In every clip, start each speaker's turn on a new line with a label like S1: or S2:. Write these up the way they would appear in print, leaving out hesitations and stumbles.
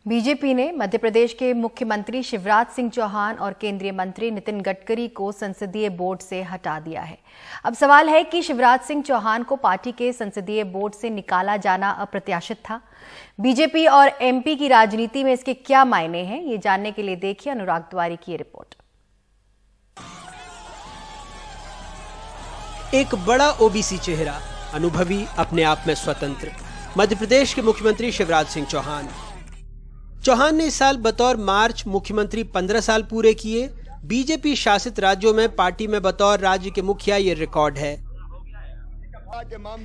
S1: BJP ने मध्य प्रदेश के मुख्यमंत्री शिवराज सिंह चौहान और केंद्रीय मंत्री नितिन गडकरी को संसदीय बोर्ड से हटा दिया है। अब सवाल है कि शिवराज सिंह चौहान को पार्टी के संसदीय बोर्ड से निकाला जाना अप्रत्याशित था। बीजेपी और एमपी की राजनीति में इसके क्या मायने हैं, ये जानने के लिए देखिए अनुराग तिवारी की रिपोर्ट।
S2: एक बड़ा ओबीसी चेहरा, अनुभवी, अपने आप में स्वतंत्र, मध्य प्रदेश के मुख्यमंत्री शिवराज सिंह चौहान ने इस साल बतौर मार्च मुख्यमंत्री 15 साल पूरे किए। बीजेपी शासित राज्यों में पार्टी में बतौर राज्य के मुखिया ये रिकॉर्ड है।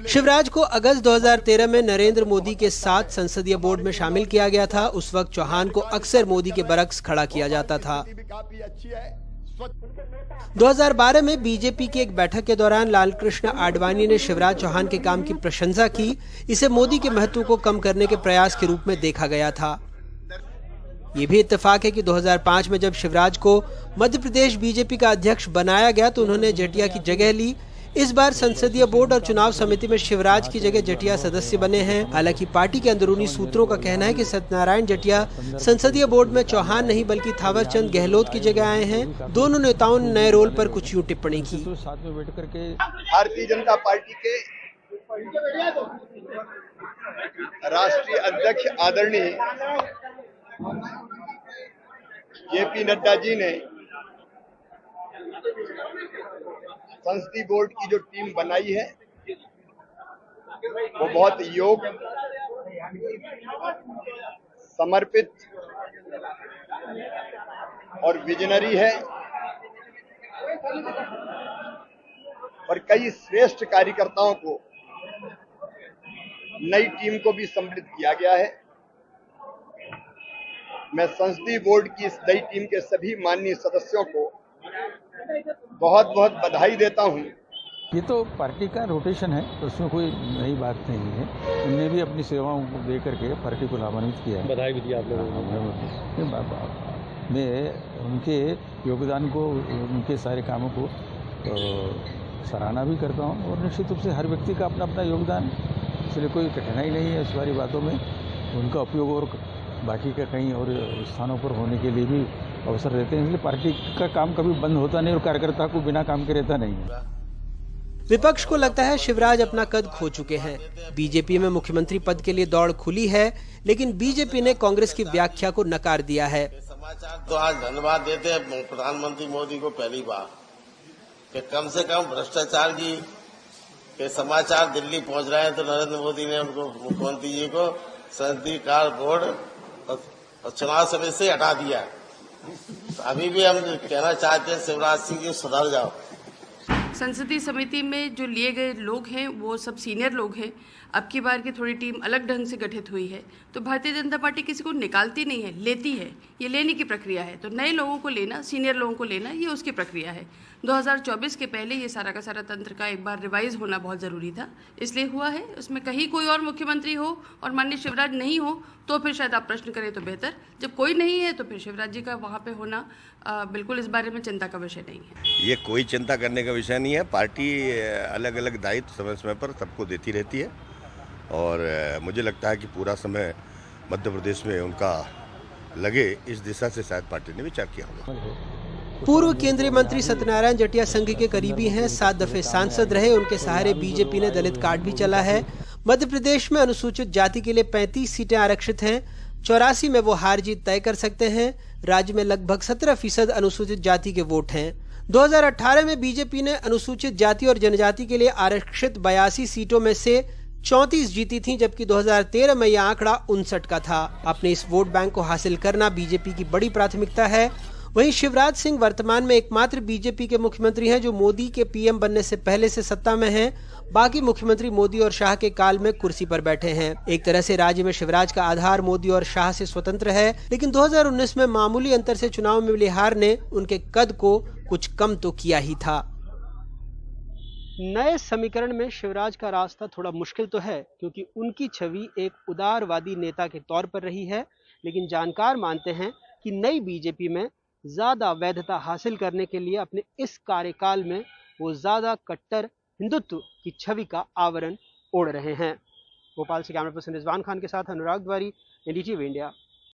S2: शिवराज को अगस्त 2013 में नरेंद्र मोदी के साथ संसदीय बोर्ड में शामिल किया गया था। उस वक्त चौहान को अक्सर मोदी के बरक्स खड़ा किया जाता था। 2012 में बीजेपी की एक बैठक के दौरान लालकृष्ण आडवाणी ने शिवराज चौहान के काम की प्रशंसा की। इसे मोदी के महत्व को कम करने के प्रयास के रूप में देखा गया था। ये भी इत्तेफाक है कि 2005 में जब शिवराज को मध्य प्रदेश बीजेपी का अध्यक्ष बनाया गया तो उन्होंने जटिया की जगह ली। इस बार संसदीय बोर्ड और चुनाव समिति में शिवराज की जगह जटिया सदस्य बने हैं। हालांकि पार्टी के अंदरूनी सूत्रों का कहना है कि सत्यनारायण जटिया संसदीय बोर्ड में चौहान नहीं बल्कि थावरचंद गहलोत की जगह आए हैं। दोनों नेताओं ने नए रोल पर कुछ यूं टिप्पणी की।
S3: भारतीय जनता पार्टी के राष्ट्रीय अध्यक्ष आदरणीय जेपी नड्डा जी ने संसदीय बोर्ड की जो टीम बनाई है वो बहुत योग्य, समर्पित और विजनरी है और कई श्रेष्ठ कार्यकर्ताओं को नई टीम को भी सम्मिलित किया गया है। मैं संसदीय बोर्ड की इस नई टीम के सभी माननीय सदस्यों को बहुत बहुत बधाई देता हूं।
S4: ये तो पार्टी का रोटेशन है, तो उसमें कोई नई बात नहीं है। उनने भी अपनी सेवाओं को दे करके पार्टी को लाभान्वित किया है। बधाई भी दी आप लोगों ने। मैं उनके योगदान को, उनके सारे कामों को सराहना भी करता हूँ और निश्चित रूप से हर व्यक्ति का अपना अपना योगदान, इसलिए कोई कठिनाई नहीं है इस सारी बातों में। उनका उपयोग और बाकी का कहीं और स्थानों पर होने के लिए भी अवसर देते हैं। इसलिए पार्टी का काम कभी बंद होता नहीं और कार्यकर्ता को बिना काम के रहता नहीं है।
S2: विपक्ष को लगता है शिवराज अपना कद खो चुके हैं। बीजेपी में मुख्यमंत्री पद के लिए दौड़ खुली है, लेकिन बीजेपी ने कांग्रेस की व्याख्या को नकार दिया है।
S5: समाचार तो आज धन्यवाद देते हैं प्रधानमंत्री मोदी को पहली बार कि कम से कम भ्रष्टाचार की के समाचार दिल्ली पहुंच रहे हैं, तो नरेंद्र मोदी ने उनको, मुख्यमंत्री जी को संसदीय बोर्ड और चुनाव समिति से हटा दिया। तो अभी भी हम कहना चाहते हैं शिवराज सिंह जी सुधर जाओ।
S6: संसदीय समिति में जो लिए गए लोग हैं वो सब सीनियर लोग हैं। अब की बार की थोड़ी टीम अलग ढंग से गठित हुई है, तो भारतीय जनता पार्टी किसी को निकालती नहीं है, लेती है। ये लेने की प्रक्रिया है, तो नए लोगों को लेना, सीनियर लोगों को लेना, ये उसकी प्रक्रिया है। 2024 के पहले ये सारा का सारा तंत्र का एक बार रिवाइज होना बहुत ज़रूरी था, इसलिए हुआ है। उसमें कहीं कोई और मुख्यमंत्री हो और माननीय शिवराज नहीं हो तो फिर शायद आप प्रश्न करें तो बेहतर। जब कोई नहीं है तो फिर शिवराज जी का वहाँ पे होना बिल्कुल इस बारे में चिंता का विषय नहीं है।
S7: ये कोई चिंता करने का विषय नहीं है। पार्टी अलग अलग दायित्व समय समय पर सबको देती रहती है और मुझे लगता है कि पूरा समय मध्य प्रदेश में उनका लगे, इस दिशा से शायद पार्टी ने विचार किया होगा।
S2: पूर्व केंद्रीय मंत्री सत्यनारायण जटिया संघ के करीबी हैं, 7 दफे सांसद रहे। उनके सहारे बीजेपी ने दलित कार्ड भी चला है। मध्य प्रदेश में अनुसूचित जाति के लिए 35 सीटें आरक्षित हैं। 84 में वो हार जीत तय कर सकते हैं। राज्य में लगभग 17% अनुसूचित जाति के वोट हैं। 2018 में बीजेपी ने अनुसूचित जाति और जनजाति के लिए आरक्षित 82 सीटों में से 34 जीती थी, जबकि 2013 में यह आंकड़ा 59 का था। अपने इस वोट बैंक को हासिल करना बीजेपी की बड़ी प्राथमिकता है। वहीं शिवराज सिंह वर्तमान में एकमात्र बीजेपी के मुख्यमंत्री हैं जो मोदी के पीएम बनने से पहले से सत्ता में हैं। बाकी मुख्यमंत्री मोदी और शाह के काल में कुर्सी पर बैठे हैं। एक तरह से राज्य में शिवराज का आधार मोदी और शाह से स्वतंत्र है, लेकिन 2019 में मामूली अंतर से चुनाव में मिली हार ने उनके कद को कुछ कम तो किया ही था। नए समीकरण में शिवराज का रास्ता थोड़ा मुश्किल तो है, क्योंकि उनकी छवि एक उदारवादी नेता के तौर पर रही है, लेकिन जानकार मानते हैं कि नई बीजेपी में ज्यादा वैधता हासिल करने के लिए अपने इस कार्यकाल में वो ज्यादा कट्टर हिंदुत्व की छवि का आवरण ओढ़ रहे हैं। भोपाल से कैमरा पर्सन रिजवान खान के साथ अनुराग तिवारी, एनडीटीवी इंडिया।